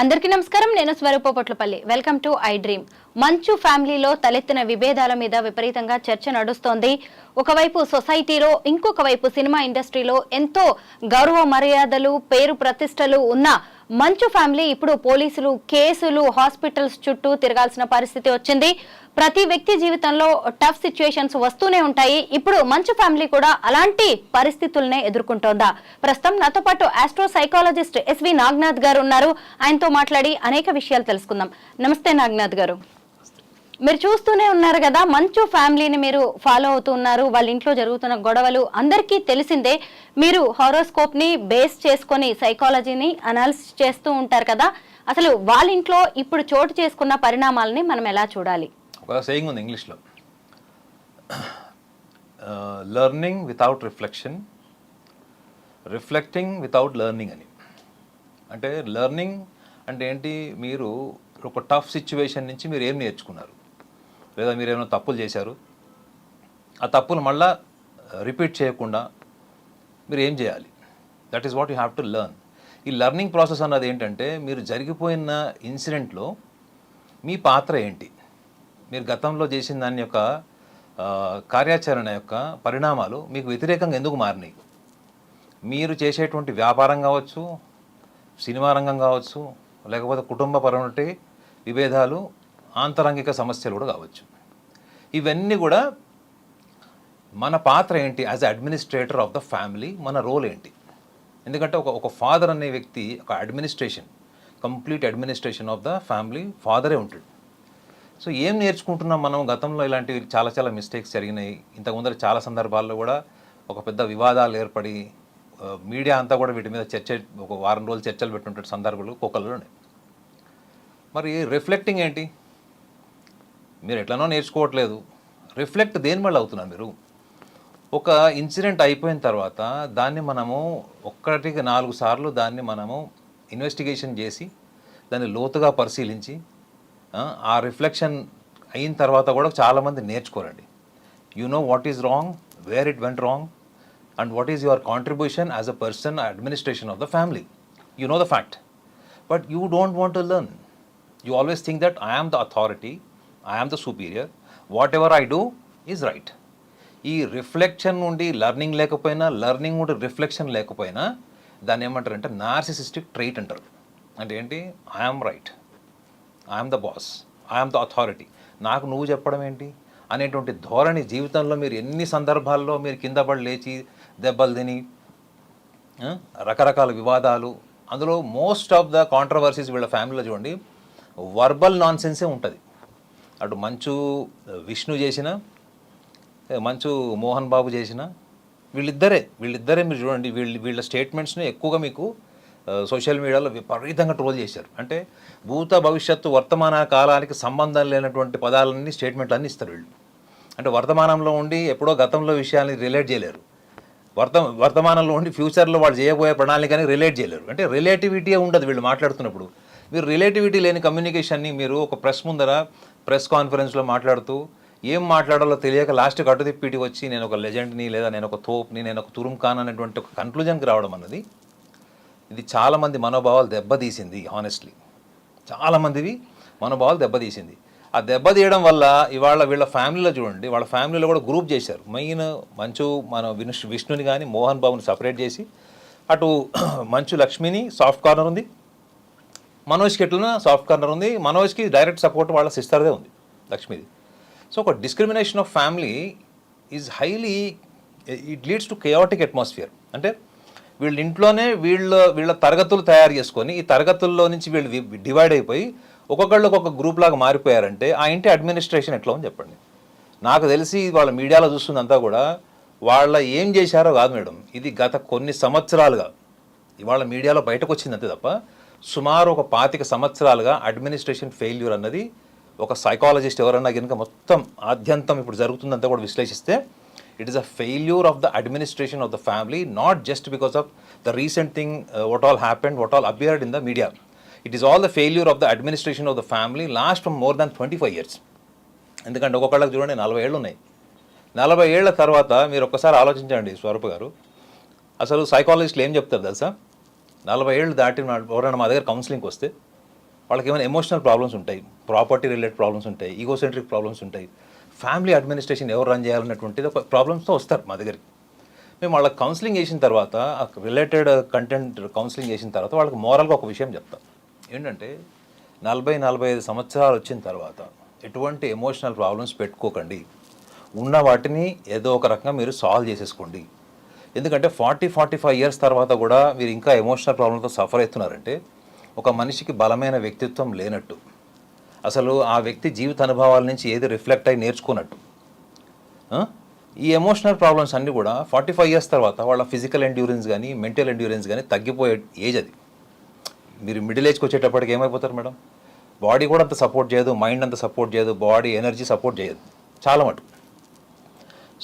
అందరికీ నమస్కారం. నేను Swarupa Patlapalli. Welcome to I dream. Manchu ఫ్యామిలీలో తలెత్తిన విభేదాల మీద విపరీతంగా చర్చ నడుస్తోంది. ఒకవైపు సొసైటీలో, ఇంకొక వైపు సినిమా ఇండస్ట్రీలో ఎంతో గౌరవ మర్యాదలు, పేరు ప్రతిష్టలు ఉన్న మంచు ఫ్యామిలీ ఇప్పుడు పోలీసులు, కేసులు, హాస్పిటల్స్ చుట్టూ తిరగాల్సిన పరిస్థితి వచ్చింది. ప్రతి వ్యక్తి జీవితంలో టఫ్ సిచ్యుయేషన్స్ వస్తూనే ఉంటాయి. ఇప్పుడు మంచు ఫ్యామిలీ కూడా అలాంటి పరిస్థితులనే ఎదుర్కొంటోందా? ప్రస్తుతం నాతో పాటు ఆస్ట్రో సైకాలజిస్ట్ ఎస్వి నాగనాథ్ గారు ఉన్నారు. ఆయనతో మాట్లాడి అనేక విషయాలు తెలుసుకుందాం. నమస్తే నాగనాథ్ గారు. మీరు చూస్తూనే ఉన్నారు కదా, మంచు ఫ్యామిలీని మీరు ఫాలో అవుతూ ఉన్నారు. వాళ్ళ ఇంట్లో జరుగుతున్న గొడవలు అందరికీ తెలిసిందే. మీరు హారోస్కోప్ ని బేస్ చేసుకొని సైకాలజీని అనాలిసిస్ చేస్తూ ఉంటారు కదా, అసలు వాళ్ళ ఇంట్లో ఇప్పుడు చోటు చేసుకున్న పరిణామాలని మనం ఎలా చూడాలి? ఒక సేయింగ్ ఉంది ఇంగ్లీష్లో, learning without reflection, reflecting without learning అని. అంటే లెర్నింగ్ అంటే ఏంటి? మీరు ఒక టఫ్ సిచ్యువేషన్ నుంచి మీరు ఏం నేర్చుకున్నారు, లేదా మీరు ఏమైనా తప్పులు చేశారు, ఆ తప్పులు మళ్ళా రిపీట్ చేయకుండా మీరు ఏం చేయాలి? That is what you have to learn. ఈ లెర్నింగ్ ప్రాసెస్ అన్నది ఏంటంటే, మీరు జరిగిపోయిన ఇన్సిడెంట్లో మీ పాత్ర ఏంటి, మీరు గతంలో చేసిన దాని యొక్క కార్యాచరణ యొక్క పరిణామాలు మీకు వ్యతిరేకంగా ఎందుకు మారినాయి. మీరు చేసేటువంటి వ్యాపారం కావచ్చు, సినిమా రంగం కావచ్చు, లేకపోతే కుటుంబపరమైన విభేదాలు, ఆంతరంగిక సమస్యలు కూడా కావచ్చు. ఇవన్నీ కూడా మన పాత్ర ఏంటి as administrator of the family, మన రోల్ ఏంటి. ఎందుకంటే ఒక ఫాదర్ అనే వ్యక్తి ఒక administration, complete administration of the family ఫాదరే ఉంటాడు. సో ఏం నేర్చుకుంటున్నాం మనం? గతంలో ఇలాంటివి చాలా మిస్టేక్స్ జరిగినాయి. ఇంతకుముందర చాలా సందర్భాల్లో కూడా ఒక పెద్ద వివాదాలు ఏర్పడి మీడియా అంతా కూడా వీటి మీద చర్చ, ఒక వారం రోజులు చర్చలు పెట్టుంటే సందర్భాలు కోకల్లో ఉన్నాయి. మరి రిఫ్లెక్టింగ్ ఏంటి? మీరు ఎట్లనో నేర్చుకోవట్లేదు. రిఫ్లెక్ట్ దేని వల్ల అవుతున్నారు మీరు? ఒక ఇన్సిడెంట్ అయిపోయిన తర్వాత దాన్ని మనము 1-4 సార్లు దాన్ని మనము ఇన్వెస్టిగేషన్ చేసి దాన్ని లోతుగా పరిశీలించి ఆ రిఫ్లెక్షన్ అయిన తర్వాత కూడా చాలామంది నేర్చుకోరండి. You know what is wrong, where it went wrong, and what is your contribution as a person, administration of the family. You know the fact, but you don't want to learn. You always think that I am the authority, I am the superior, whatever I do is right. ఈ reflection నుండి learning లేకపోయినా, learning నుండి reflection లేకపోయినా దాన్ని ఏమంటారంటే narcissistic trait అంటారు. అంటే ఏంటి? I'm right, I'm the boss, I'm the authority, నాకు నువ్వు చెప్పడం ఏంటి అనేటువంటి ధోరణి జీవితంలో మీరు ఎన్ని సందర్భాల్లో మీరు కింద పడి లేచి దెబ్బలు తిని రకరకాల వివాదాలు, అందులో మోస్ట్ ఆఫ్ ద కాంట్రవర్సీస్ వీళ్ళ ఫ్యామిలీలో చూడండి వర్బల్ నాన్ సెన్సే ఉంటుంది. అటు మంచు విష్ణు చేసిన, మంచు మోహన్ బాబు చేసిన, వీళ్ళిద్దరే మీరు చూడండి, వీళ్ళ స్టేట్మెంట్స్ని ఎక్కువగా మీకు సోషల్ మీడియాలో విపరీతంగా ట్రోల్ చేశారు. అంటే భూత భవిష్యత్తు వర్తమాన కాలానికి సంబంధం లేనటువంటి పదాలన్నీ, స్టేట్మెంట్లు అన్నీ ఇస్తారు వీళ్ళు. అంటే వర్తమానంలో ఉండి ఎప్పుడో గతంలో విషయాన్ని రిలేట్ చేయలేరు, వర్తమానంలో ఉండి ఫ్యూచర్లో వాళ్ళు చేయబోయే ప్రణాళికని రిలేట్ చేయలేరు. అంటే రిలేటివిటీ ఉండదు వీళ్ళు మాట్లాడుతున్నప్పుడు. మీరు రిలేటివిటీ లేని కమ్యూనికేషన్ని మీరు ఒక ప్రెస్ కాన్ఫరెన్స్లో మాట్లాడుతూ ఏం మాట్లాడాలో తెలియక లాస్ట్కి అటు తిప్పిటి వచ్చి నేను ఒక లెజెండ్ని, లేదా నేను ఒక తోప్ని, నేను ఒక తురుం ఖాన్ అనేటువంటి ఒక కన్క్లూజన్కి రావడం అన్నది, ఇది చాలామంది మనోభావాలు దెబ్బతీసింది. హానెస్ట్లీ చాలామందివి మనోభావాలు దెబ్బతీసింది. ఆ దెబ్బతీయడం వల్ల ఇవాళ వీళ్ళ ఫ్యామిలీలో చూడండి, వాళ్ళ ఫ్యామిలీలో కూడా గ్రూప్ చేశారు. మెయిన్ మంచు మన విష్ణుని కానీ మోహన్ బాబుని సపరేట్ చేసి, అటు మంచు లక్ష్మిని సాఫ్ట్ కార్నర్ ఉంది, మనోజ్కి ఎట్లనా సాఫ్ట్ కార్నర్ ఉంది. మనోజ్కి డైరెక్ట్ సపోర్ట్ వాళ్ళ సిస్టర్దే ఉంది, లక్ష్మిది. సో ఒక discrimination of family is highly, it leads to chaotic atmosphere. అంటే వీళ్ళ ఇంట్లోనే వీళ్ళ తరగతులు తయారు చేసుకొని, ఈ తరగతుల్లో నుంచి వీళ్ళు డివైడ్ అయిపోయి ఒక్కొక్కళ్ళు ఒక్కొక్క గ్రూప్ లాగా మారిపోయారంటే ఆ ఇంటి అడ్మినిస్ట్రేషన్ ఎట్లా అని చెప్పండి. నాకు తెలిసి వాళ్ళ మీడియాలో చూస్తుందంతా కూడా వాళ్ళ ఏం చేశారో కాదు మేడం, ఇది గత కొన్ని సంవత్సరాలుగా ఇవాళ మీడియాలో బయటకు వచ్చింది అంతే తప్ప, సుమారు ఒక 25 సంవత్సరాలుగా అడ్మినిస్ట్రేషన్ ఫెయిల్యూర్ అన్నది ఒక సైకాలజిస్ట్ ఎవరన్నా కనుక మొత్తం ఆద్యంతం ఇప్పుడు జరుగుతుందంతా కూడా విశ్లేషిస్తే, it is a failure of the administration of the family, not just because of the recent thing what all happened, what all appeared in the media. It is all the failure of the administration of the family last from more than 25 years. ఎందుకంటే ఒక్కొక్కళ్ళకి చూడండి 40 ఏళ్ళు ఉన్నాయి. 40 ఏళ్ల తర్వాత మీరు ఒక్కసారి ఆలోచించండి స్వరూప్ గారు, అసలు సైకాలజిస్టులు ఏం చెప్తారు తెలుసా, 40 ఏళ్ళు దాటిన ఎవరైనా మా దగ్గర కౌన్సిలింగ్కి వస్తే వాళ్ళకి ఏమైనా ఎమోషనల్ ప్రాబ్లమ్స్ ఉంటాయి, ప్రాపర్టీ రిలేటెడ్ ప్రాబ్లమ్స్ ఉంటాయి, ఈగోసెంట్రిక్ ప్రాబ్లమ్స్ ఉంటాయి, ఫ్యామిలీ అడ్మినిస్ట్రేషన్ ఎవరు రన్ చేయాలన్నటువంటిది ఒక ప్రాబ్లమ్స్తో వస్తారు మా దగ్గరికి. మేము వాళ్ళకి కౌన్సిలింగ్ చేసిన తర్వాత ఆ రిలేటెడ్ కంటెంట్ కౌన్సిలింగ్ చేసిన తర్వాత వాళ్ళకి మోరల్గా ఒక విషయం చెప్తాం. ఏంటంటే 40-45 సంవత్సరాలు వచ్చిన తర్వాత ఎటువంటి ఎమోషనల్ ప్రాబ్లమ్స్ పెట్టుకోకండి, ఉన్న వాటిని ఏదో ఒక రకంగా మీరు సాల్వ్ చేసేసుకోండి. ఎందుకంటే 40-45 ఇయర్స్ తర్వాత కూడా మీరు ఇంకా ఎమోషనల్ ప్రాబ్లంతో సఫర్ అవుతున్నారంటే ఒక మనిషికి బలమైన వ్యక్తిత్వం లేనట్టు, అసలు ఆ వ్యక్తి జీవిత అనుభవాల నుంచి ఏది రిఫ్లెక్ట్ అయ్యి నేర్చుకున్నట్టు. ఈ ఎమోషనల్ ప్రాబ్లమ్స్ అన్నీ కూడా 45 ఇయర్స్ తర్వాత వాళ్ళ ఫిజికల్ ఎండ్యూరెన్స్ కానీ మెంటల్ ఎండ్యూరెన్స్ కానీ తగ్గిపోయే ఏజ్ అది. మీరు మిడిల్ ఏజ్కి వచ్చేటప్పటికి ఏమైపోతారు మేడం, బాడీ కూడా అంత సపోర్ట్ చేయదు, మైండ్ అంత సపోర్ట్ చేయదు, బాడీ ఎనర్జీ సపోర్ట్ చేయదు చాలా మటుకు.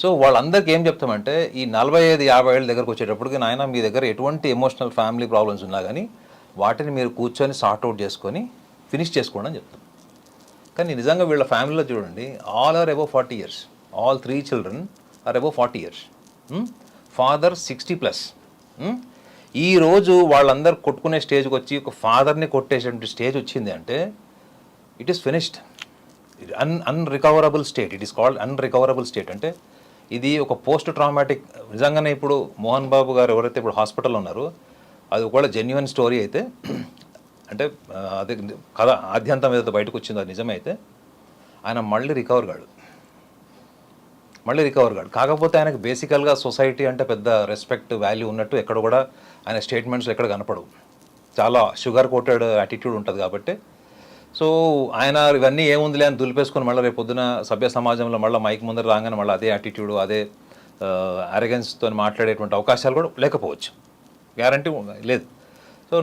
సో వాళ్ళందరికీ ఏం చెప్తామంటే ఈ 45-50 ఏళ్ళ దగ్గరకు వచ్చేటప్పటికి నాయన మీ దగ్గర ఎటువంటి ఎమోషనల్ ఫ్యామిలీ ప్రాబ్లమ్స్ ఉన్నా కానీ వాటిని మీరు కూర్చొని సార్ట్అవుట్ చేసుకొని ఫినిష్ చేసుకోండి అని చెప్తాం. కానీ నిజంగా వీళ్ళ ఫ్యామిలీలో చూడండి, all are above 40 years, all 3 children are above 40 years, father 60+. ఈరోజు వాళ్ళందరూ కొట్టుకునే స్టేజ్కి వచ్చి ఒక ఫాదర్ని కొట్టేటువంటి స్టేజ్ వచ్చింది అంటే it is finished, unrecoverable state. It is called unrecoverable state. అంటే ఇది ఒక పోస్ట్ ట్రామాటిక్. నిజంగానే ఇప్పుడు మోహన్ బాబు గారు ఎవరైతే ఇప్పుడు హాస్పిటల్లో ఉన్నారో అది ఒకవేళ జెన్యున్ స్టోరీ అయితే, అంటే అదే కథ ఆద్యంతం ఏదైతే బయటకు వచ్చిందో అది నిజమే అయితే ఆయన మళ్ళీ రికవర్ కాడు. కాకపోతే ఆయనకు బేసికల్గా సొసైటీ అంటే పెద్ద రెస్పెక్ట్ వాల్యూ ఉన్నట్టు ఎక్కడ కూడా ఆయన స్టేట్మెంట్స్ ఎక్కడ కనపడవు. చాలా షుగర్ కోటెడ్ యాటిట్యూడ్ ఉంటుంది కాబట్టి సో ఆయన ఇవన్నీ ఏముందిలే అని దులిపేసుకొని మళ్ళీ రేపు పొద్దున సభ్య సమాజంలో మళ్ళీ మైక్ ముందర రాగానే మళ్ళీ అదే యాటిట్యూడ్ అదే అరగెన్స్తో మాట్లాడేటువంటి అవకాశాలు కూడా లేకపోవచ్చు, గ్యారంటీ లేదు. సో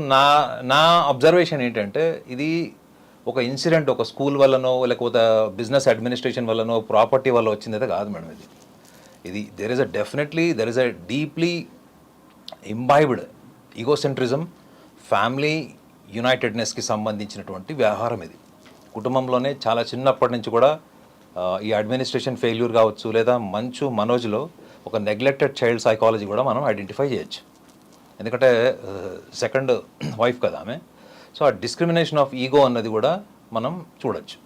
నా అబ్జర్వేషన్ ఏంటంటే ఇది ఒక ఇన్సిడెంట్ ఒక స్కూల్ వల్లనో లేకపోతే బిజినెస్ అడ్మినిస్ట్రేషన్ వల్లనో ప్రాపర్టీ వల్ల వచ్చిందైతే కాదు మేడం. ఇది there is a deeply imbibed egocentrism, family యునైటెడ్నెస్కి సంబంధించినటువంటి వ్యవహారం. ఇది కుటుంబంలోనే చాలా చిన్నప్పటి నుంచి కూడా ఈ అడ్మినిస్ట్రేషన్ ఫెయిల్యూర్ కావచ్చు, లేదా మంచు మనోజ్లో ఒక నెగ్లెక్టెడ్ చైల్డ్ సైకాలజీ కూడా మనం ఐడెంటిఫై చేయొచ్చు. ఎందుకంటే సెకండ్ వైఫ్ కదా ఆమె. సో ఆ డిస్క్రిమినేషన్ ఆఫ్ ఈగో అన్నది కూడా మనం చూడొచ్చు.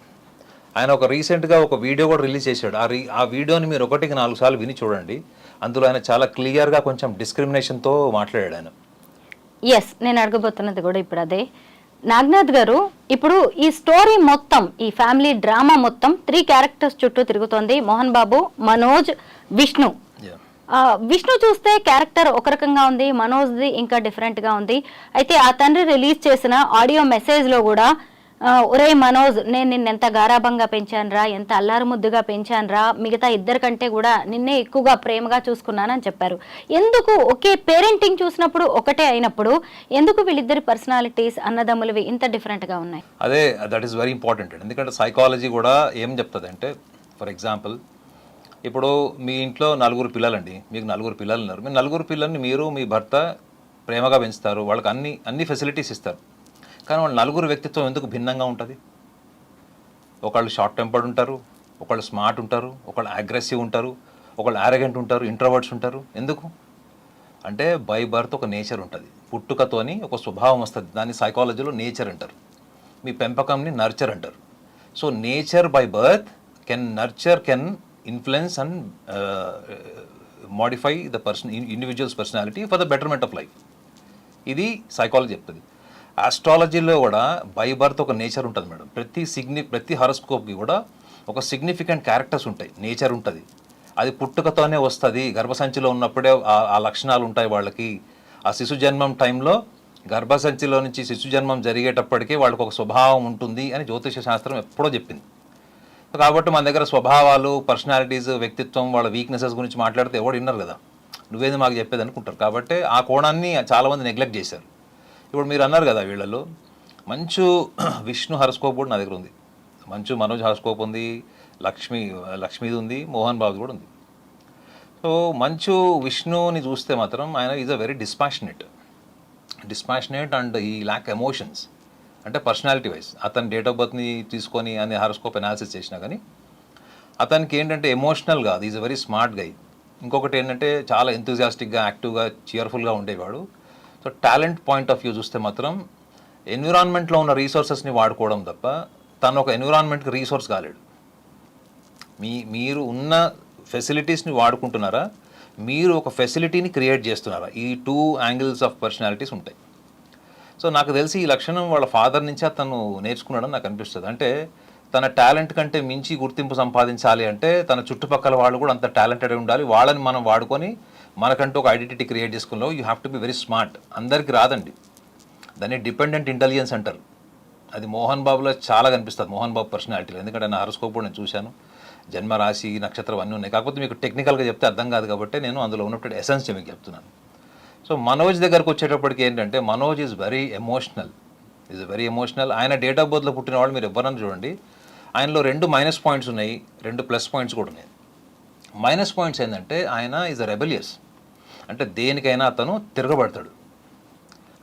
ఆయన ఒక రీసెంట్గా ఒక వీడియో కూడా రిలీజ్ చేశాడు. ఆ వీడియోని మీరు 1-4 సార్లు విని చూడండి. అందులో ఆయన చాలా క్లియర్గా కొంచెం డిస్క్రిమినేషన్తో మాట్లాడాడు ఆయన. ఎస్, నేను అడగబోతున్నది కూడా ఇప్పుడు అదే. నాగనాథ్ గారు, ఇప్పుడు ఈ స్టోరీ మొత్తం, ఈ ఫ్యామిలీ డ్రామా మొత్తం 3 క్యారెక్టర్స్ చుట్టూ తిరుగుతోంది. మోహన్ బాబు, మనోజ్, విష్ణు. విష్ణు చూస్తే క్యారెక్టర్ ఒక రకంగా ఉంది, మనోజ్ది ఇంకా డిఫరెంట్గా ఉంది. అయితే ఆ తండ్రి రిలీజ్ చేసిన ఆడియో మెసేజ్లో కూడా ఒరే మనోజ్, నేను నిన్నెంత గారాభంగా పెంచానురా, ఎంత అల్లారు ముద్దుగా పెంచానురా, మిగతా ఇద్దరికంటే కూడా నిన్నే ఎక్కువగా ప్రేమగా చూసుకున్నానని చెప్పారు. ఎందుకు ఒకే పేరెంటింగ్ చూసినప్పుడు ఒకటే అయినప్పుడు ఎందుకు వీళ్ళిద్దరి పర్సనాలిటీస్ అన్నదమ్ములవి ఇంత డిఫరెంట్గా ఉన్నాయి? అదే, దట్ ఈస్ వెరీ ఇంపార్టెంట్. ఎందుకంటే సైకాలజీ కూడా ఏం చెప్తుంది అంటే, ఫర్ ఎగ్జాంపుల్ ఇప్పుడు మీ ఇంట్లో 4 పిల్లలండి, మీకు 4 పిల్లలు ఉన్నారు. మీ 4 పిల్లల్ని మీరు మీ భర్త ప్రేమగా పెంచుతారు, వాళ్ళకి అన్ని ఫెసిలిటీస్ ఇస్తారు. కానీ వాళ్ళ 4 వ్యక్తిత్వం ఎందుకు భిన్నంగా ఉంటుంది? ఒకళ్ళు షార్ట్ టెంపర్డ్ ఉంటారు, ఒకళ్ళు స్మార్ట్ ఉంటారు, ఒకళ్ళు అగ్రెసివ్ ఉంటారు, ఒకళ్ళు ఆరగెంట్ ఉంటారు, ఇంట్రోవర్ట్స్ ఉంటారు. ఎందుకు అంటే బై బర్త్ ఒక నేచర్ ఉంటుంది, పుట్టుకతోని ఒక స్వభావం వస్తుంది. దాన్ని సైకాలజీలో నేచర్ అంటారు. మీ పెంపకంని నర్చర్ అంటారు. So nature by birth can influence and modify the individuals personality for the betterment of life. ఇది సైకాలజీ చెప్తుంది. ఆస్ట్రాలజీలో కూడా బై బర్త్ ఒక నేచర్ ఉంటుంది మేడం. ప్రతి హారోస్కోప్కి కూడా ఒక సిగ్నిఫికెంట్ క్యారెక్టర్స్ ఉంటాయి, నేచర్ ఉంటుంది. అది పుట్టుకతోనే వస్తుంది, గర్భసంచిలో ఉన్నప్పుడే ఆ లక్షణాలు ఉంటాయి వాళ్ళకి. ఆ శిశు జన్మం టైంలో గర్భసంచిలో నుంచి శిశు జన్మం జరిగేటప్పటికే వాళ్ళకి ఒక స్వభావం ఉంటుంది అని జ్యోతిష శాస్త్రం ఎప్పుడో చెప్పింది. కాబట్టి మన దగ్గర స్వభావాలు, పర్సనాలిటీస్, వ్యక్తిత్వం, వాళ్ళ వీక్నెసెస్ గురించి మాట్లాడితే ఎవడు విన్నారు కదా, నువ్వేది మాకు చెప్పేది అనుకుంటారు. కాబట్టి ఆ కోణాన్ని చాలామంది నెగ్లెక్ట్ చేశారు. ఇప్పుడు మీరు అన్నారు కదా, వీళ్ళలో మంచు విష్ణు హారోస్కోప్ కూడా నా దగ్గర ఉంది, మంచు మనోజ్ హారోస్కోప్ ఉంది, లక్ష్మీది ఉంది, మోహన్ బాబు కూడా ఉంది. సో మంచు విష్ణుని చూస్తే మాత్రం ఆయన is a very dispassionate and ఈ ల్యాక్ ఎమోషన్స్. అంటే పర్సనాలిటీ వైజ్ అతని డేట్ ఆఫ్ బర్త్ని తీసుకొని అని హారోస్కోప్ అనాలిసిస్ చేసినా కానీ అతనికి ఏంటంటే ఎమోషనల్ కాదు, is a very smart guy. ఇంకొకటి ఏంటంటే చాలా ఎంతూజియాస్టిక్గా యాక్టివ్గా చియర్ఫుల్గా ఉండేవాడు. So talent point of view చూస్తే మాత్రం ఎన్విరాన్మెంట్లో ఉన్న రీసోర్సెస్ని వాడుకోవడం తప్ప తను ఒక ఎన్విరాన్మెంట్కి రీసోర్స్ కాలేడు. మీరు ఉన్న ఫెసిలిటీస్ని వాడుకుంటున్నారా, మీరు ఒక ఫెసిలిటీని క్రియేట్ చేస్తున్నారా? ఈ 2 యాంగిల్స్ ఆఫ్ పర్సనాలిటీస్ ఉంటాయి. సో నాకు తెలిసి ఈ లక్షణం వాళ్ళ ఫాదర్ నుంచి అతను నేర్చుకున్నాడని నాకు అనిపిస్తుంది. అంటే తన టాలెంట్ కంటే మించి గుర్తింపు సంపాదించాలి అంటే తన చుట్టుపక్కల వాళ్ళు కూడా అంత టాలెంటెడ్ ఉండాలి. వాళ్ళని మనం వాడుకొని మనకంటూ ఒక ఐడెంటిటీ క్రియేట్ చేసుకున్నాం. You have to be very smart. అందరికీ రాదండి, దాన్ని డిపెండెంట్ ఇంటెలిజెన్స్ అంటారు. అది మోహన్ బాబులో చాలా కనిపిస్తుంది, మోహన్ బాబు పర్సనాలిటీలో. ఎందుకంటే నా హారోస్కోప్ కూడా నేను చూశాను, జన్మ రాశి నక్షత్రం అన్నీ ఉన్నాయి. కాకపోతే మీకు టెక్నికల్గా చెప్తే అర్థం కాదు కాబట్టి నేను అందులో ఉన్నటువంటి ఎసెన్స్ మీకు చెప్తున్నాను. సో మనోజ్ దగ్గరకు వచ్చేటప్పటికి ఏంటంటే మనోజ్ ఈజ్ వెరీ ఎమోషనల్. ఆయన డేట్ ఆఫ్ బర్త్లో పుట్టిన వాళ్ళు మీరు ఎవరన్నా చూడండి, ఆయనలో 2 మైనస్ పాయింట్స్ ఉన్నాయి, 2 ప్లస్ పాయింట్స్ కూడా ఉన్నాయి. మైనస్ పాయింట్స్ ఏంటంటే ఆయన ఈజ్ అ రెబెలియస్. అంటే దేనికైనా అతను తిరగబడతాడు.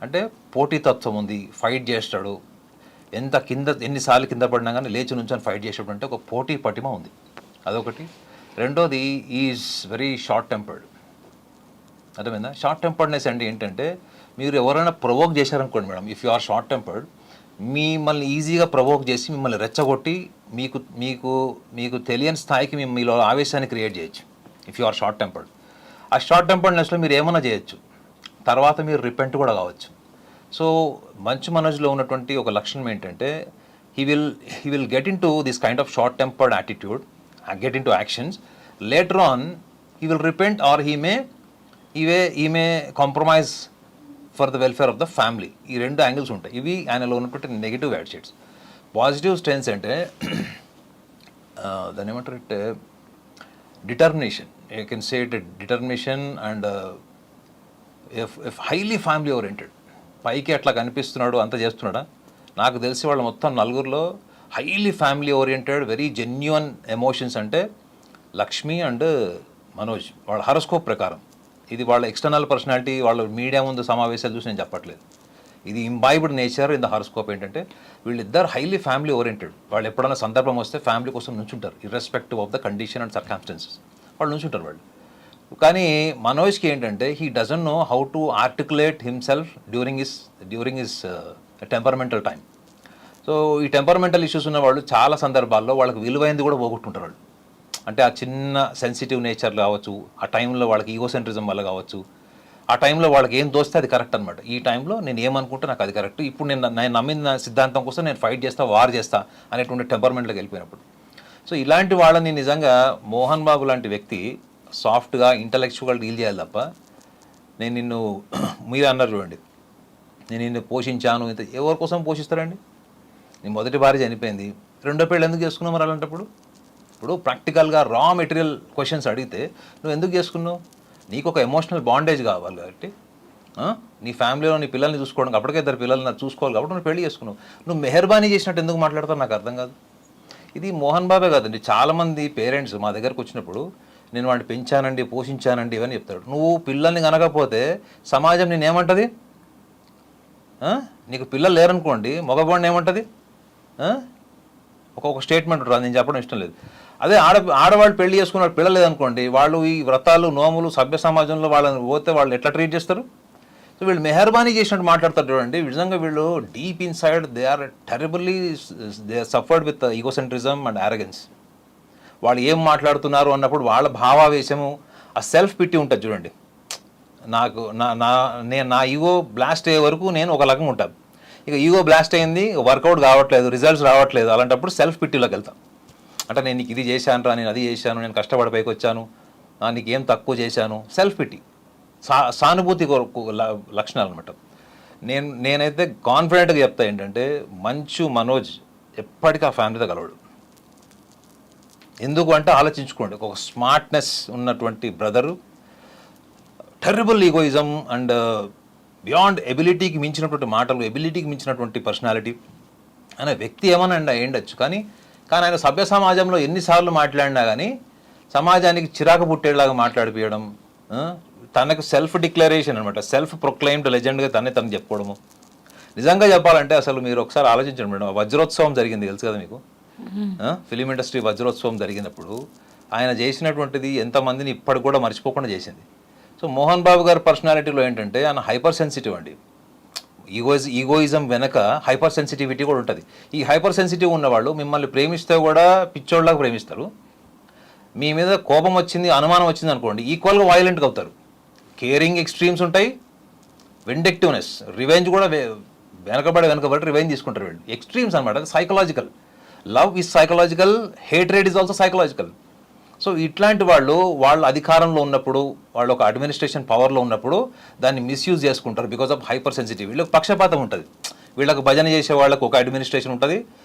అంటే పోటీతత్వం ఉంది, ఫైట్ చేస్తాడు. ఎన్నిసార్లు కింద పడినా కానీ లేచి నుంచొని ఫైట్ చేసేటప్పుడు అంటే ఒక పోటీ పటిమ ఉంది, అదొకటి. రెండోది ఈజ్ వెరీ షార్ట్ టెంపర్డ్. అర్థమైందా? షార్ట్ టెంపర్డ్నెస్ అంటే ఏంటంటే మీరు ఎవరైనా ప్రొవోక్ చేశారనుకోండి madam, if you are short tempered, మిమ్మల్ని ఈజీగా ప్రొవోక్ చేసి మిమ్మల్ని రెచ్చగొట్టి మీకు మీకు మీకు తెలియని స్థాయికి మీలో ఆవేశాన్ని క్రియేట్ చేయొచ్చు if you are short tempered. ఆ షార్ట్ టెంపర్డ్నెస్లో మీరు ఏమైనా చేయొచ్చు, తర్వాత మీరు రిపెంట్ కూడా కావచ్చు. సో మంచు మనోజ్లో ఉన్నటువంటి ఒక లక్షణం ఏంటంటే he will get in to this kind of short tempered attitude, get in to actions. Later on he will repent or he may compromise for the welfare of the family. ఈ 2 angles ఉంటాయి. ఇవి ఆయనలో ఉన్నటువంటి negative attitudes. Positive strengths అంటే దాన్ని ఏమంటారు అంటే determination. You can say it determination and if highly family oriented. పైకి అట్లా కనిపిస్తున్నాడు, అంత చేస్తున్నాడా? నాకు తెలిసి వాళ్ళు మొత్తం 4 highly family oriented, very genuine emotions అంటే లక్ష్మి అండ్ మనోజ్. వాళ్ళ హారోస్కోప్ ప్రకారం ఇది వాళ్ళ ఎక్స్టర్నల్ పర్సనాలిటీ, వాళ్ళ మీడియా ముందు సమావేశాలు చూసి నేను చెప్పట్లేదు. ఇది imbibed nature in the horoscope. ఏంటంటే వీళ్ళిద్దరు హైలీ ఫ్యామిలీ ఓరియంటెడ్. వాళ్ళు ఎప్పుడైనా సందర్భం వస్తే ఫ్యామిలీ కోసం నుంచుంటారు, irrespective of the condition and circumstances. వాళ్ళు నుంచుంటారు వాళ్ళు. కానీ మనోజ్కి ఏంటంటే he doesn't know how to articulate himself during his temperamental time. So ఈ టెంపర్మెంటల్ ఇష్యూస్ ఉన్న వాళ్ళు చాలా సందర్భాల్లో వాళ్ళకి విలువైంది కూడా పోగొట్టుంటారు వాళ్ళు. అంటే ఆ చిన్న సెన్సిటివ్ నేచర్ కావచ్చు, ఆ టైంలో వాళ్ళకి ఈగోసెంట్రిజం వల్ల కావచ్చు, ఆ టైంలో వాళ్ళకి ఏం దోస్తే అది కరెక్ట్ అనమాట. ఈ టైంలో నేను ఏమనుకుంటే నాకు అది కరెక్ట్, ఇప్పుడు నేను నమ్మిన సిద్ధాంతం కోసం నేను ఫైట్ చేస్తా, వార్ చేస్తా అనేటువంటి టెంపర్మెంట్లోకి వెళ్ళిపోయినప్పుడు. సో ఇలాంటి వాళ్ళని నిజంగా మోహన్ బాబు లాంటి వ్యక్తి సాఫ్ట్గా ఇంటలెక్చువల్ డీల్ చేయాలి తప్ప, నేను నిన్ను మీరు అన్నారు చూడండి, నేను నిన్ను పోషించాను, ఇంత ఎవరి కోసం పోషిస్తారండి? నీ మొదటి భార్య చనిపోయింది, రెండో పెళ్ళి ఎందుకు చేసుకున్నావు మరి అలాంటప్పుడు? ఇప్పుడు ప్రాక్టికల్గా రా మెటీరియల్ క్వశ్చన్స్ అడిగితే నువ్వు ఎందుకు చేసుకున్నావు? నీకు ఒక ఎమోషనల్ బాండేజ్ కావాలి కాబట్టి, నీ ఫ్యామిలీలో నీ పిల్లల్ని చూసుకోవడం, అప్పటికే 2 పిల్లల్ని చూసుకోవాలి కాబట్టి నువ్వు పెళ్లి చేసుకున్నావు. నువ్వు మెహర్బానీ చేసినట్టు ఎందుకు మాట్లాడతావు నాకు అర్థం కాదు. ఇది మోహన్ బాబే కాదండి, చాలామంది పేరెంట్స్ మా దగ్గరకు వచ్చినప్పుడు నేను వాడిని పెంచానండి, పోషించానండి ఇవన్నీ చెప్తాడు. నువ్వు పిల్లల్ని కనకపోతే సమాజం నేను ఏమంటుంది? నీకు పిల్లలు లేరనుకోండి, మగవాడిని ఏమంటుంది? ఒక స్టేట్మెంట్ ఉంటుంది, నేను చెప్పడం ఇష్టం లేదు. అదే ఆడవాళ్ళు పెళ్లి చేసుకున్న పిల్లలు లేదనుకోండి, వాళ్ళు ఈ వ్రతాలు నోములు సభ్య సమాజంలో వాళ్ళని పోతే వాళ్ళు ఎట్లా ట్రీట్ చేస్తారు? సో వీళ్ళు మెహర్బానీ చేసినట్టు మాట్లాడతారు చూడండి. నిజంగా వీళ్ళు deep inside they are terribly suffered with egocentrism and arrogance. వాళ్ళు ఏం మాట్లాడుతున్నారు అన్నప్పుడు వాళ్ళ భావావేశము, ఆ సెల్ఫ్ పిట్టి ఉంటుంది చూడండి. నాకు నా ఈగో బ్లాస్ట్ అయ్యే వరకు నేను ఒక రకంగా ఉంటాను. ఇక ఈగో బ్లాస్ట్ అయింది, వర్కౌట్ కావట్లేదు, రిజల్ట్స్ రావట్లేదు, అలాంటప్పుడు సెల్ఫ్ పిట్టిలోకి వెళ్తాను. అంటే నేను నీకు ఇది చేశాను రా, నేను అది చేశాను, నేను కష్టపడి పైకి వచ్చాను, నీకు ఏం తక్కువ చేశాను, సెల్ఫ్ పిట్టి, సానుభూతి లక్షణాలు అనమాట. నేనైతే కాన్ఫిడెంట్గా చెప్తా ఏంటంటే మంచు మనోజ్ ఎప్పటికీ ఆ ఫ్యామిలీతో కలవడు. ఎందుకు అంటే ఆలోచించుకోండి, ఒక స్మార్ట్నెస్ ఉన్నటువంటి brother, terrible egoism and beyond ఎబిలిటీకి మించినటువంటి మాటలు, ఎబిలిటీకి మించినటువంటి పర్సనాలిటీ అనే వ్యక్తి ఏమన్నా అయ్యుండొచ్చు. కానీ ఆయన సభ్య సమాజంలో ఎన్నిసార్లు మాట్లాడినా కానీ సమాజానికి చిరాకు పుట్టేలాగా మాట్లాడిపోయడం, తనకు సెల్ఫ్ డిక్లరేషన్ అనమాట, సెల్ఫ్ ప్రొక్లైమ్డ్ లెజెండ్గా తను చెప్పుకోవడము. నిజంగా చెప్పాలంటే అసలు మీరు ఒకసారి ఆలోచించండి మేడం, వజ్రోత్సవం జరిగింది తెలుసు కదా మీకు, ఫిలిం ఇండస్ట్రీ వజ్రోత్సవం జరిగినప్పుడు ఆయన చేసినటువంటిది ఎంతమందిని ఇప్పటికి కూడా మర్చిపోకుండా చేసింది. సో మోహన్ బాబు గారి పర్సనాలిటీలో ఏంటంటే ఆయన హైపర్ సెన్సిటివ్ అండి. ఈగోయిజం వెనక హైపర్ సెన్సిటివిటీ కూడా ఉంటుంది. ఈ హైపర్ సెన్సిటివ్ ఉన్నవాళ్ళు మిమ్మల్ని ప్రేమిస్తే కూడా పిచ్చోళ్ళలాగా ప్రేమిస్తారు. మీ మీద కోపం వచ్చింది, అనుమానం వచ్చింది అనుకోండి, ఈక్వల్గా వైలెంట్గా అవుతారు. కేరింగ్ ఎక్స్ట్రీమ్స్ ఉంటాయి, విండెక్టివ్నెస్, రివెంజ్ కూడా వెనకబడి రివెంజ్ తీసుకుంటారు వీళ్ళు. ఎక్స్ట్రీమ్స్ అనమాట. Psychological. Love is psychological, hatred is also psychological. So ఇట్లాంటి వాళ్ళు అధికారంలో ఉన్నప్పుడు, వాళ్ళు ఒక అడ్మినిస్ట్రేషన్ పవర్లో ఉన్నప్పుడు దాన్ని మిస్యూజ్ చేసుకుంటారు బికాజ్ ఆఫ్ హైపర్ సెన్సిటివ్. వీళ్ళకి పక్షపాతం ఉంటుంది. వీళ్ళకి భజన చేసే వాళ్ళకు ఒక అడ్మినిస్ట్రేషన్ ఉంటుంది.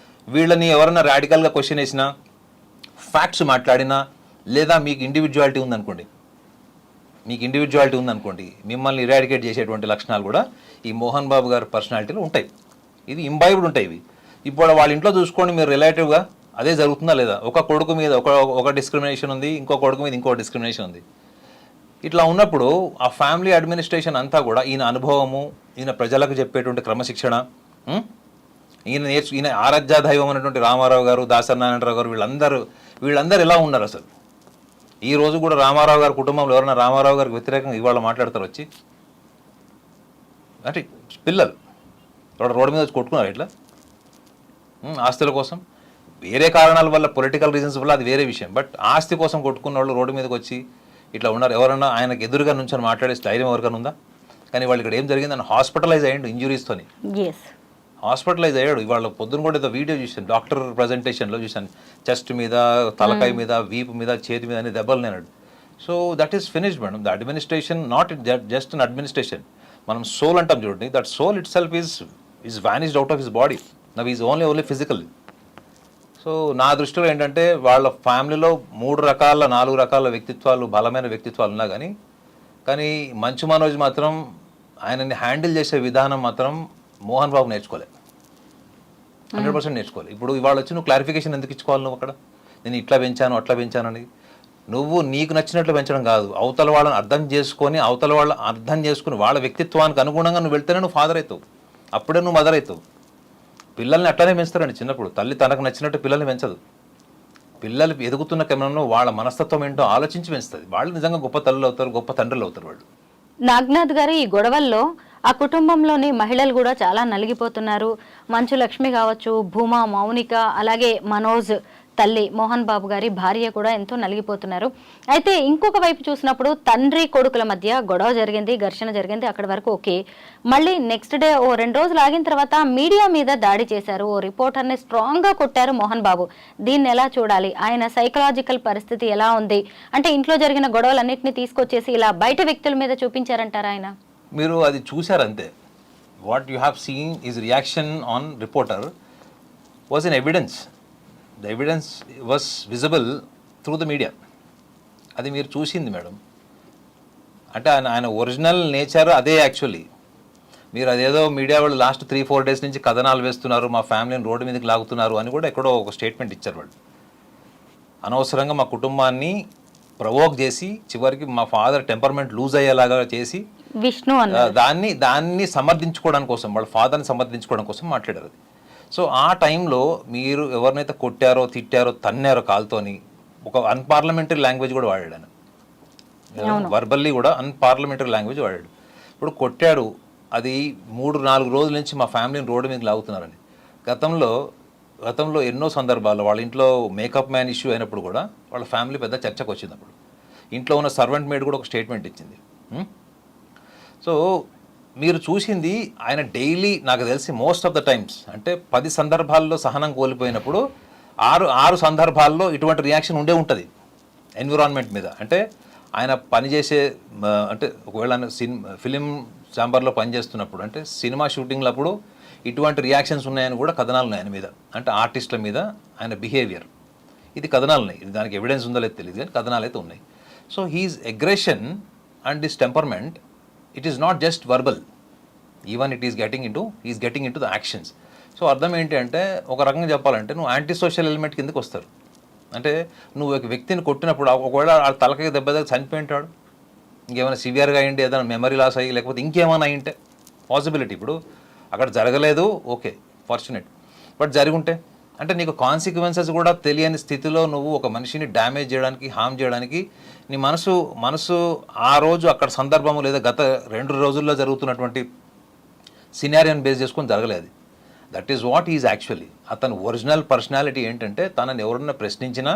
వీళ్ళని ఎవరైనా రాడికల్గా క్వశ్చన్ వేసినా, ఫ్యాక్ట్స్ మాట్లాడినా, లేదా మీకు ఇండివిజువాలిటీ ఉందనుకోండి, మిమ్మల్ని ఇరాడికేట్ చేసేటువంటి లక్షణాలు కూడా ఈ మోహన్ బాబు గారి పర్సనాలిటీలో ఉంటాయి. ఇది ఇంబైబ్డ్ ఉంటాయి ఇవి. ఇప్పుడు వాళ్ళ ఇంట్లో చూసుకోండి మీరు, రిలేటివ్గా అదే జరుగుతుందా లేదా? ఒక కొడుకు మీద ఒక డిస్క్రిమినేషన్ ఉంది, ఇంకో కొడుకు మీద ఇంకో డిస్క్రిమినేషన్ ఉంది. ఇట్లా ఉన్నప్పుడు ఆ ఫ్యామిలీ అడ్మినిస్ట్రేషన్ అంతా కూడా ఈయన అనుభవము, ఈయన ప్రజలకు చెప్పేటువంటి క్రమశిక్షణ, ఈయన ఆరాధ్య దైవం అనేటువంటి రామారావు గారు, దాసనారాయణరావు గారు, వీళ్ళందరూ ఎలా ఉన్నారు అసలు? ఈ రోజు కూడా రామారావు గారి కుటుంబంలో ఎవరైనా రామారావు గారికి వ్యతిరేకంగా ఇవాళ మాట్లాడతారు వచ్చి? అంటే పిల్లలు రోడ్డు మీద వచ్చి కొట్టుకున్నారు ఇట్లా ఆస్తుల కోసం. వేరే కారణాల వల్ల, పొలిటికల్ రీజన్స్ వల్ల అది వేరే విషయం. బట్ ఆస్తి కోసం కొట్టుకున్న వాళ్ళు రోడ్డు మీదకి వచ్చి ఇట్లా ఉన్నారు. ఎవరన్నా ఆయనకు ఎదురుగా నుంచి మాట్లాడే ధైర్యం ఎవరికైనా ఉందా? కానీ వాళ్ళు ఇక్కడ ఏం జరిగింది, ఆయన హాస్పిటలైజ్ అయ్యాడు ఇంజురీస్తోని. హాస్పిటలైజ్ అయ్యాడు. ఇవాళ పొద్దున కూడా ఏదో వీడియో చూశాను, డాక్టర్ ప్రజెంటేషన్లో చూశాను. చెస్ట్ మీద, తలకాయ మీద, వీపు మీద, చేతి మీద అనే దెబ్బలు నేనాడు. So that is finished madam. The administration not just an administration. మనం సోల్ అంటాం చూడండి, that soul itself is vanished out of his body. Now is only physical. So నా దృష్టిలో ఏంటంటే వాళ్ళ ఫ్యామిలీలో 4 రకాల వ్యక్తిత్వాలు, బలమైన వ్యక్తిత్వాలు ఉన్నా కానీ మంచు మనోజ్ మాత్రం ఆయనని హ్యాండిల్ చేసే విధానం మాత్రం మోహన్ బాబు నేర్చుకోలే. 100% నేర్చుకోవాలి. ఇప్పుడు ఇవాళ వచ్చి నువ్వు క్లారిఫికేషన్ ఎందుకు ఇచ్చుకోవాలి? నువ్వు అక్కడ నేను ఇట్లా పెంచాను, అట్లా పెంచాను అని నువ్వు నీకు నచ్చినట్లు పెంచడం కాదు. అవతల వాళ్ళని అర్థం చేసుకుని వాళ్ళ వ్యక్తిత్వానికి అనుగుణంగా నువ్వు వెళ్తేనే నువ్వు ఫాదర్ అవుతావు. అప్పుడే నువ్వు మదర్ అవుతావు. పిల్లల్ని అట్లానే పెంచుతారండి. చిన్నప్పుడు తల్లి తనకు నచ్చినట్టు పిల్లల్ని పెంచదు. పిల్లలు ఎదుగుతున్న క్రమంలో వాళ్ళ మనస్తత్వం ఏంటో ఆలోచించి పెంచుతుంది. వాళ్ళు నిజంగా గొప్ప తల్లులు అవుతారు, గొప్ప తండ్రులు అవుతారు వాళ్ళు. నాగ్నాథ్ గారు, ఈ గొడవల్లో ఆ కుటుంబంలోని మహిళలు కూడా చాలా నలిగిపోతున్నారు. మంచు లక్ష్మి కావచ్చు, భూమా, మౌనిక, అలాగే మనోజ్ తల్లి మోహన్ బాబు గారి భార్య కూడా ఎంతో నలిగిపోతున్నారు. అయితే ఇంకొక వైపు చూసినప్పుడు తండ్రి కొడుకుల మధ్య గొడవ జరిగింది, ఘర్షణ జరిగింది, అక్కడి వరకు ఓకే. మళ్ళీ నెక్స్ట్ డే 2 రోజులు ఆగిన తర్వాత మీడియా మీద దాడి చేశారు, ఓ రిపోర్టర్ని స్ట్రాంగ్ గా కొట్టారు మోహన్ బాబు. దీన్ని ఎలా చూడాలి? ఆయన సైకలాజికల్ పరిస్థితి ఎలా ఉంది? అంటే ఇంట్లో జరిగిన గొడవలన్నింటినీ తీసుకొచ్చేసి ఇలా బయట వ్యక్తుల మీద చూపించారంటారా ఆయన? మీరు అది చూశారంతే. What you have seen is reaction on reporter was an evidence. The evidence was visible through the media. అది మీరు చూసింది మేడం. అంటే ఆయన ఒరిజినల్ నేచర్ అదే. యాక్చువల్లీ మీరు అదేదో మీడియా వాళ్ళు లాస్ట్ 3-4 డేస్ నుంచి కథనాలు వేస్తున్నారు, మా ఫ్యామిలీని రోడ్డు మీదకి లాగుతున్నారు అని కూడా ఎక్కడో ఒక స్టేట్మెంట్ ఇచ్చారు వాళ్ళు. అనవసరంగా మా కుటుంబాన్ని ప్రవోక్ చేసి చివరికి మా ఫాదర్ టెంపర్మెంట్ లూజ్ అయ్యేలాగా చేసి విష్ణు దాన్ని సమర్థించుకోవడం కోసం, వాళ్ళ ఫాదర్ని సమర్థించుకోవడం కోసం మాట్లాడారు అది. సో ఆ టైంలో మీరు ఎవరినైతే కొట్టారో, తిట్టారో, తన్నారో కాల్తోని, ఒక అన్పార్లమెంటరీ లాంగ్వేజ్ కూడా వాడాడు ఆయన. వర్బల్లీ కూడా అన్పార్లమెంటరీ లాంగ్వేజ్ వాడాడు. ఇప్పుడు కొట్టాడు, అది 3-4 రోజుల నుంచి మా ఫ్యామిలీని రోడ్డు మీద లాగుతున్నారని. గతంలో ఎన్నో సందర్భాల్లో వాళ్ళ ఇంట్లో మేకప్ మ్యాన్ ఇష్యూ అయినప్పుడు కూడా వాళ్ళ ఫ్యామిలీ పెద్ద చర్చకు వచ్చింది. అప్పుడు ఇంట్లో ఉన్న సర్వెంట్ మేడ్ కూడా ఒక స్టేట్మెంట్ ఇచ్చింది. సో మీరు చూసింది ఆయన డైలీ, నాకు తెలిసి మోస్ట్ ఆఫ్ ద టైమ్స్, అంటే 10 సందర్భాల్లో సహనం కోల్పోయినప్పుడు 6 సందర్భాల్లో ఇటువంటి రియాక్షన్ ఉంటుంది ఎన్విరాన్మెంట్ మీద. అంటే ఆయన పనిచేసే, అంటే ఒకవేళ ఫిలిం ఛాంబర్లో పనిచేస్తున్నప్పుడు, అంటే సినిమా షూటింగ్లప్పుడు ఇటువంటి రియాక్షన్స్ ఉన్నాయని కూడా కథనాలు ఉన్నాయి ఆయన మీద. అంటే ఆర్టిస్టుల మీద ఆయన బిహేవియర్, ఇది కథనాలు ఉన్నాయి. ఇది దానికి ఎవిడెన్స్ ఉందో లేదో తెలియదు, కానీ కథనాలు అయితే ఉన్నాయి. So he's aggression and this temperament, it is not just verbal, even is getting in to the actions. So అర్థం ఏంటి అంటే, ఒక రకంగా చెప్పాలంటే నువ్వు యాంటీ సోషల్ ఎలిమెంట్ కిందకి వస్తారు. అంటే నువ్వు ఒక వ్యక్తిని కొట్టినప్పుడు, ఒకవేళ ఆ తలకాయ దెబ్బ దగ్గర చనిపోయింటాడు, ఇంకేమైనా సివియర్గా అయ్యింటే, ఏదైనా మెమరీ లాస్ అయ్యి, లేకపోతే ఇంకేమైనా అయ్యింటే పాసిబిలిటీ. ఇప్పుడు అక్కడ జరగలేదు, ఓకే, ఫార్చునేట్. బట్ జరిగి ఉంటే అంటే నీకు కాన్సిక్వెన్సెస్ కూడా తెలియని స్థితిలో నువ్వు ఒక మనిషిని డ్యామేజ్ చేయడానికి, హామ్ చేయడానికి నీ మనసు ఆ రోజు అక్కడ సందర్భము లేదా గత 2 రోజుల్లో జరుగుతున్నటువంటి సినారియోని బేస్ చేసుకొని జరగలేదు. That is what is actually. అతను ఒరిజినల్ పర్సనాలిటీ ఏంటంటే తనని ఎవరన్నా ప్రశ్నించినా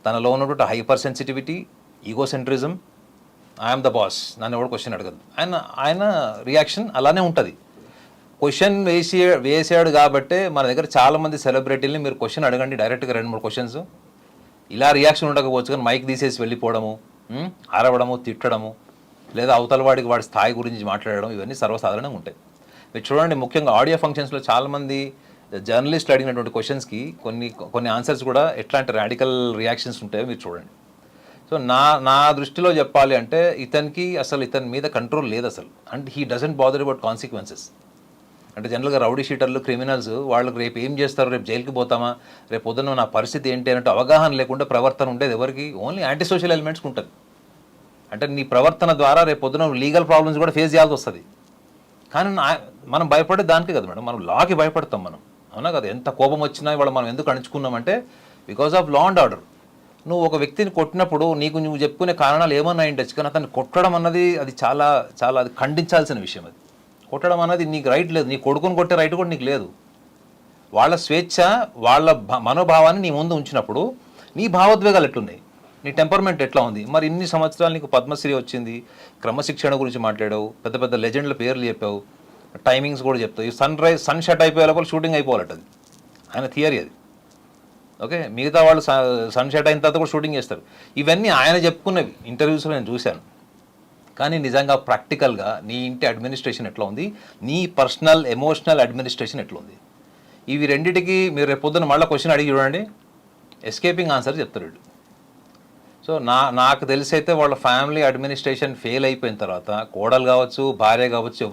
తనలో ఉన్నటువంటి hyper sensitivity, egocentrism, I'm the boss, నన్ను ఎవరు క్వశ్చన్ అడగదు, ఆయన రియాక్షన్ అలానే ఉంటుంది. క్వశ్చన్ వేసాడు కాబట్టే మన దగ్గర చాలామంది సెలబ్రిటీలని మీరు క్వశ్చన్ అడగండి డైరెక్ట్గా 2-3 క్వశ్చన్స్, ఇలా రియాక్షన్ ఉండకపోవచ్చు కానీ మైక్ తీసేసి వెళ్ళిపోవడము, అరవడము, తిట్టడము, లేదా అవతల వాడికి వాడి స్థాయి గురించి మాట్లాడడం, ఇవన్నీ సర్వసాధారణంగా ఉంటాయి. మీరు చూడండి, ముఖ్యంగా ఆడియో ఫంక్షన్స్లో చాలామంది జర్నలిస్టులు అడిగినటువంటి క్వశ్చన్స్కి కొన్ని ఆన్సర్స్ కూడా ఎట్లాంటి రాడికల్ రియాక్షన్స్ ఉంటాయో మీరు చూడండి. సో నా దృష్టిలో చెప్పాలి అంటే ఇతని మీద కంట్రోల్ లేదు అసలు. And he doesn't bother about consequences. అంటే జనరల్గా రౌడీ షీటర్లు, క్రిమినల్స్ వాళ్ళకి రేపు ఏం చేస్తారు, రేపు జైలుకి పోతామా, రేపు పొద్దున్న నా పరిస్థితి ఏంటి అన్నట్టు అవగాహన లేకుండా ప్రవర్తన ఉండేది ఎవరికి, ఓన్లీ యాంటీ సోషల్ ఎలిమెంట్స్కి ఉంటుంది. అంటే నీ ప్రవర్తన ద్వారా రేపు పొద్దున లీగల్ ప్రాబ్లమ్స్ కూడా ఫేస్ చేయాల్సి వస్తుంది. కానీ మనం భయపడే దానికి కదా మేడం, మనం లాకి భయపడతాం మనం, అవునా కదా. ఎంత కోపం వచ్చినా ఇవాళ మనం ఎందుకు అణుచుకున్నామంటే because of law and order. నువ్వు ఒక వ్యక్తిని కొట్టినప్పుడు నువ్వు చెప్పుకునే కారణాలు ఏమన్నా ఉండొచ్చు, కానీ అతన్ని కొట్టడం అన్నది అది చాలా చాలా అది ఖండించాల్సిన విషయం. అది కొట్టడం అన్నది నీకు రైట్ లేదు, నీ కొడుకుని కొట్టే రైట్ కూడా నీకు లేదు. వాళ్ళ స్వేచ్ఛ, వాళ్ళ మనోభావాన్ని నీ ముందు ఉంచినప్పుడు నీ భావోద్వేగాలు ఎట్లున్నాయి, నీ టెంపర్మెంట్ ఎట్లా ఉంది. మరి ఇన్ని సంవత్సరాలు నీకు పద్మశ్రీ వచ్చింది, క్రమశిక్షణ గురించి మాట్లాడావు, పెద్ద పెద్ద లెజెండ్ల పేర్లు చెప్పావు, టైమింగ్స్ కూడా చెప్తావు. సన్ షట్ అయిపోయే లోపల షూటింగ్ అయిపోవాలట, అది ఆయన థియరీ అది. ఓకే, మిగతా వాళ్ళు సన్ షట్ అయిన తర్వాత కూడా షూటింగ్ చేస్తారు. ఇవన్నీ ఆయన చెప్పుకున్నవి ఇంటర్వ్యూస్లో నేను చూశాను. కానీ నిజంగా ప్రాక్టికల్గా నీ ఇంటి అడ్మినిస్ట్రేషన్ ఎట్లా ఉంది, నీ పర్సనల్ ఎమోషనల్ అడ్మినిస్ట్రేషన్ ఎట్లా ఉంది, ఇవి రెండింటికి మీరు రేపు పొద్దున్న మళ్ళీ క్వశ్చన్ అడిగి చూడండి, ఎస్కేపింగ్ ఆన్సర్ చెప్తారు వీళ్ళు. సో నాకు తెలిసి అయితే వాళ్ళ ఫ్యామిలీ అడ్మినిస్ట్రేషన్ ఫెయిల్ అయిపోయిన తర్వాత కోడలు కావచ్చు, భార్య కావచ్చు,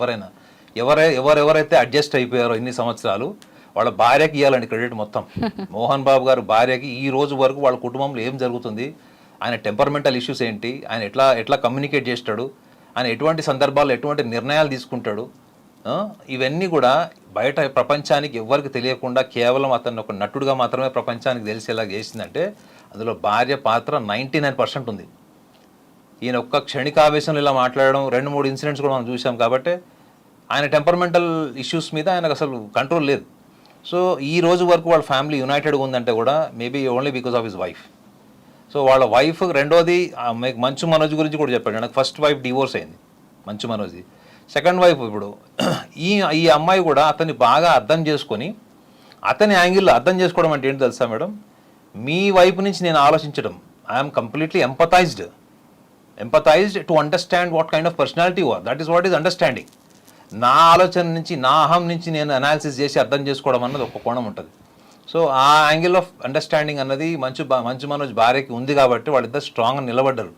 ఎవరైతే అడ్జస్ట్ అయిపోయారో ఇన్ని సంవత్సరాలు వాళ్ళ భార్యకి ఇవ్వాలండి క్రెడిట్ మొత్తం. మోహన్ బాబు గారు భార్యకి ఈ రోజు వరకు వాళ్ళ కుటుంబంలో ఏం జరుగుతుంది, ఆయన టెంపర్మెంటల్ ఇష్యూస్ ఏంటి, ఆయన ఎట్లా కమ్యూనికేట్ చేస్తాడు, ఆయన ఎటువంటి సందర్భాల్లో ఎటువంటి నిర్ణయాలు తీసుకుంటాడు, ఇవన్నీ కూడా బయట ప్రపంచానికి ఎవరికి తెలియకుండా కేవలం అతను ఒక నటుడుగా మాత్రమే ప్రపంచానికి తెలిసేలా చేసిందంటే అందులో భార్య పాత్ర 99% ఉంది. ఈయన ఒక్క క్షణికావేశంలో ఇలా మాట్లాడడం, 2-3 ఇన్సిడెంట్స్ కూడా మనం చూసాం. కాబట్టి ఆయన టెంపర్మెంటల్ ఇష్యూస్ మీద ఆయనకు అసలు కంట్రోల్ లేదు. సో ఈ రోజు వరకు వాళ్ళ ఫ్యామిలీ యునైటెడ్గా ఉందంటే కూడా maybe only because of his wife. So వాళ్ళ వైఫ్, రెండోది మంచు మనోజ్ గురించి కూడా చెప్పాడు, నాకు ఫస్ట్ వైఫ్ డివోర్స్ అయింది మంచు మనోజ్ది. సెకండ్ వైఫ్ ఇప్పుడు ఈ అమ్మాయి కూడా అతన్ని బాగా అర్థం చేసుకొని అతని యాంగిల్లో అర్థం చేసుకోవడం అంటే ఏంటి తెలుసా మేడం, మీ వైపు నుంచి నేను ఆలోచించడం, I'm completely empathized to understand what kind of personality you are, that is what is understanding. నా ఆలోచన నుంచి, నా అహం నుంచి నేను అనాలిసిస్ చేసి అర్థం చేసుకోవడం అన్నది ఒక కోణం ఉంటుంది. సో ఆ యాంగిల్ ఆఫ్ అండర్స్టాండింగ్ అన్నది మంచు మనోజ్ భార్యకి ఉంది కాబట్టి వాళ్ళిద్దరు స్ట్రాంగ్గా నిలబడ్డారు.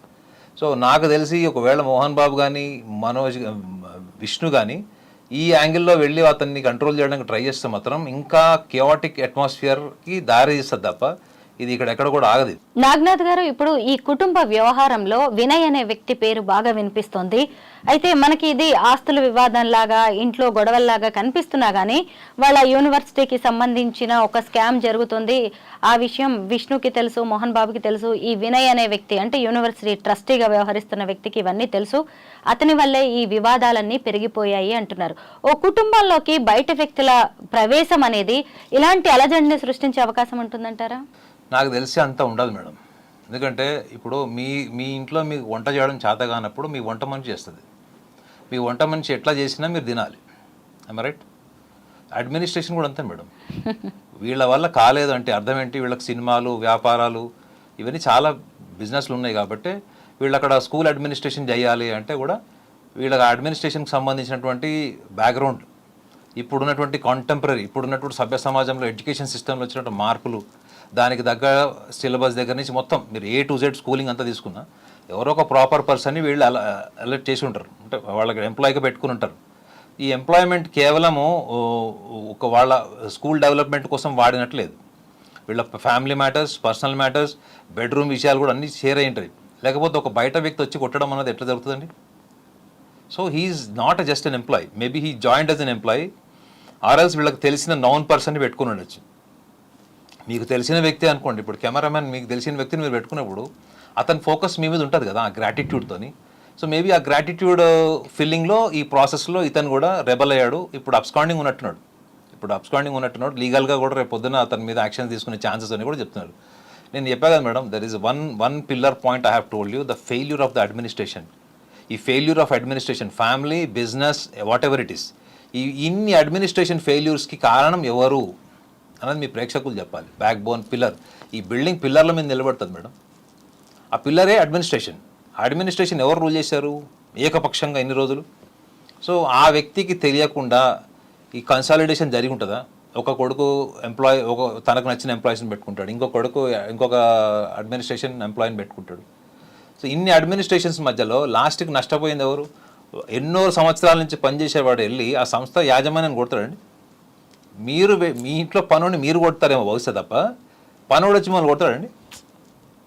సో నాకు తెలిసి ఒకవేళ మోహన్ బాబు కానీ విష్ణు కానీ ఈ యాంగిల్లో వెళ్ళి అతన్ని కంట్రోల్ చేయడానికి ట్రై చేస్తే మాత్రం ఇంకా కియాటిక్ అట్మాస్ఫియర్కి దారి తీస్తుంది తప్ప ఇది ఎక్కడ కూడా ఆగదు. నాగనాథ్ గారు, ఇప్పుడు ఈ కుటుంబ వ్యవహారంలో వినయ్ అనే వ్యక్తి పేరు బాగా వినిపిస్తోంది. అయితే మనకి ఇది ఆస్తుల వివాదంలాగా, ఇంట్లో గొడవల్లాగా కనిపిస్తున్నా కానీ వాళ్ళ యూనివర్సిటీకి సంబంధించిన ఒక స్కామ్ జరుగుతుంది. ఆ విషయం విష్ణుకి తెలుసు, మోహన్ బాబుకి తెలుసు. ఈ వినయ్ అనే వ్యక్తి అంటే యూనివర్సిటీ ట్రస్టీగా వ్యవహరిస్తున్న వ్యక్తికి ఇవన్నీ తెలుసు. అతని వల్లే ఈ వివాదాలన్నీ పెరిగిపోయాయి అంటున్నారు. ఓ కుటుంబంలోకి బయట వ్యక్తుల ప్రవేశం అనేది ఇలాంటి అలజడిని సృష్టించే అవకాశం ఉంటుందంటారా? నాకు తెలిసి అంత ఉండదు మేడం. ఎందుకంటే ఇప్పుడు మీ ఇంట్లో మీకు వంట చేయడం చేత కానప్పుడు మీ వంట మనిషి చేస్తుంది. మీ వంట మనిషి ఎట్లా చేసినా మీరు తినాలి. రైట్? అడ్మినిస్ట్రేషన్ కూడా అంతే మేడం. వీళ్ళ వల్ల కాలేదు అంటే అర్థం ఏంటి, వీళ్ళకి సినిమాలు, వ్యాపారాలు, ఇవన్నీ చాలా బిజినెస్లు ఉన్నాయి కాబట్టి వీళ్ళు అక్కడ స్కూల్ అడ్మినిస్ట్రేషన్ చేయాలి అంటే కూడా వీళ్ళకి అడ్మినిస్ట్రేషన్కి సంబంధించినటువంటి బ్యాక్గ్రౌండ్, ఇప్పుడున్నటువంటి కాంటెంపరీ, ఇప్పుడున్నటువంటి సభ్య సమాజంలో ఎడ్యుకేషన్ సిస్టంలో వచ్చినటువంటి మార్పులు, దానికి దగ్గర సిలబస్ దగ్గర నుంచి మొత్తం మీరు A to Z స్కూలింగ్ అంతా తీసుకున్నా ఎవరో ఒక ప్రాపర్ పర్సన్ని వీళ్ళు అలర్ట్ చేసి ఉంటారు, అంటే వాళ్ళకి ఎంప్లాయీగా పెట్టుకుని ఉంటారు. ఈ ఎంప్లాయ్మెంట్ కేవలము ఒక వాళ్ళ స్కూల్ డెవలప్మెంట్ కోసం వాడినట్లేదు. వీళ్ళ family matters, personal matters, bedroom విషయాలు కూడా అన్నీ షేర్ అయి ఉంటాయి. లేకపోతే ఒక బయట వ్యక్తి వచ్చి కొట్టడం అనేది ఎట్లా జరుగుతుందండి? So he's not just an employee, maybe he joined as an employee or else వీళ్ళకి తెలిసిన నౌన్ పర్సన్ని పెట్టుకుని ఉండొచ్చు. మీకు తెలిసిన వ్యక్తి అనుకోండి, ఇప్పుడు కెమెరామెన్ మీకు తెలిసిన వ్యక్తిని మీరు పెట్టుకున్నప్పుడు అతని ఫోకస్ మీ మీద ఉంటుంది కదా ఆ గ్రాటిట్యూడ్తోని. సో మేబీ ఆ గ్రాటిట్యూడ్ ఫీలింగ్లో ఈ ప్రాసెస్లో ఇతను కూడా రెబల్ అయ్యాడు. ఇప్పుడు అబ్స్కాండింగ్ ఉన్నట్టున్నాడు లీగల్గా కూడా రేపు పొద్దున అతని మీద యాక్షన్ తీసుకునే ఛాన్సెస్ అని కూడా చెప్తున్నారు. నేను చెప్పా కదా madam, there is one pillar point I have told you, the failure of the administration. ఈ failure of administration, family, business, whatever it is, ఈ ఇన్ని అడ్మినిస్ట్రేషన్ ఫెయిల్యూర్స్కి కారణం ఎవరు అన్నది మీ ప్రేక్షకులు చెప్పాలి. బ్యాక్ బోన్ పిల్లర్, ఈ బిల్డింగ్ పిల్లర్ల మీద నిలబడుతుంది మేడం. ఆ పిల్లరే అడ్మినిస్ట్రేషన్. అడ్మినిస్ట్రేషన్ ఎవరు రూల్ చేశారు ఏకపక్షంగా ఇన్ని రోజులు? సో ఆ వ్యక్తికి తెలియకుండా ఈ కన్సాలిడేషన్ జరిగి ఉంటుందా? ఒక కొడుకు తనకు నచ్చిన ఎంప్లాయీస్ని పెట్టుకుంటాడు, ఇంకో కొడుకు ఇంకొక అడ్మినిస్ట్రేషన్ ఎంప్లాయీని పెట్టుకుంటాడు. సో ఇన్ని అడ్మినిస్ట్రేషన్స్ మధ్యలో లాస్ట్కి నష్టపోయింది ఎవరు? ఎన్నో సంవత్సరాల నుంచి పనిచేసేవాడు వెళ్ళి ఆ సంస్థ యాజమాన్యాన్ని కొడతాడండి. మీ ఇంట్లో పనుని మీరు కొడతారేమో బహుశా, తప్ప పనుడు వచ్చి మనం కొడతాడండి.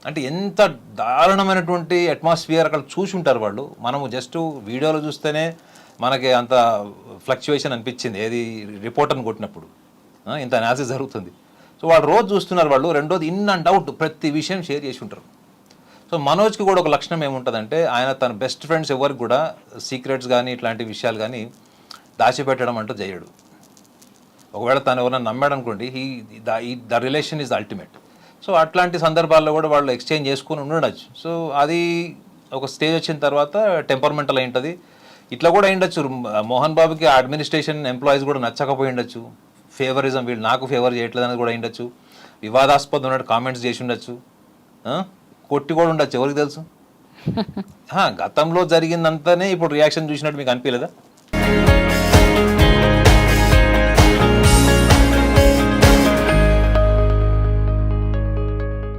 అంటే ఎంత దారుణమైనటువంటి అట్మాస్ఫియర్ అక్కడ చూసి ఉంటారు వాళ్ళు. మనము జస్ట్ వీడియోలో చూస్తేనే మనకి అంత ఫ్లక్చువేషన్ అనిపించింది, ఏది రిపోర్టర్ని కొట్టినప్పుడు ఇంత అనాలిసిస్ జరుగుతుంది. సో వాళ్ళు రోజు చూస్తున్నారు వాళ్ళు. రెండోది ఇన్ అండ్ అవుట్ ప్రతి విషయం షేర్ చేసి ఉంటారు. సో మనోజ్కి కూడా ఒక లక్షణం ఏముంటుందంటే, ఆయన తన బెస్ట్ ఫ్రెండ్స్ ఎవరికి కూడా సీక్రెట్స్ కానీ ఇట్లాంటి విషయాలు కానీ దాచిపెట్టడం అంటూ చేయడు. ఒకవేళ తను ఎవరైనా నమ్మాడు అనుకోండి, the relation is ultimate. So అట్లాంటి సందర్భాల్లో కూడా వాళ్ళు ఎక్స్చేంజ్ చేసుకుని ఉండొచ్చు. సో అది ఒక స్టేజ్ వచ్చిన తర్వాత టెంపర్మెంటల్ అయి ఉంటుంది. ఇట్లా కూడా అయిండొచ్చు, మోహన్ బాబుకి అడ్మినిస్ట్రేషన్ ఎంప్లాయీస్ కూడా నచ్చకపోయి ఉండొచ్చు, ఫేవరిజం, వీళ్ళు నాకు ఫేవర్ చేయట్లేదు అనేది కూడా అయిండొచ్చు, వివాదాస్పదం ఉన్నట్టు కామెంట్స్ చేసి ఉండొచ్చు, కొట్టి కూడా ఉండొచ్చు, ఎవరికి తెలుసు. గతంలో జరిగిందంతానే ఇప్పుడు రియాక్షన్ చూసినట్టు మీకు అనిపించలేదా?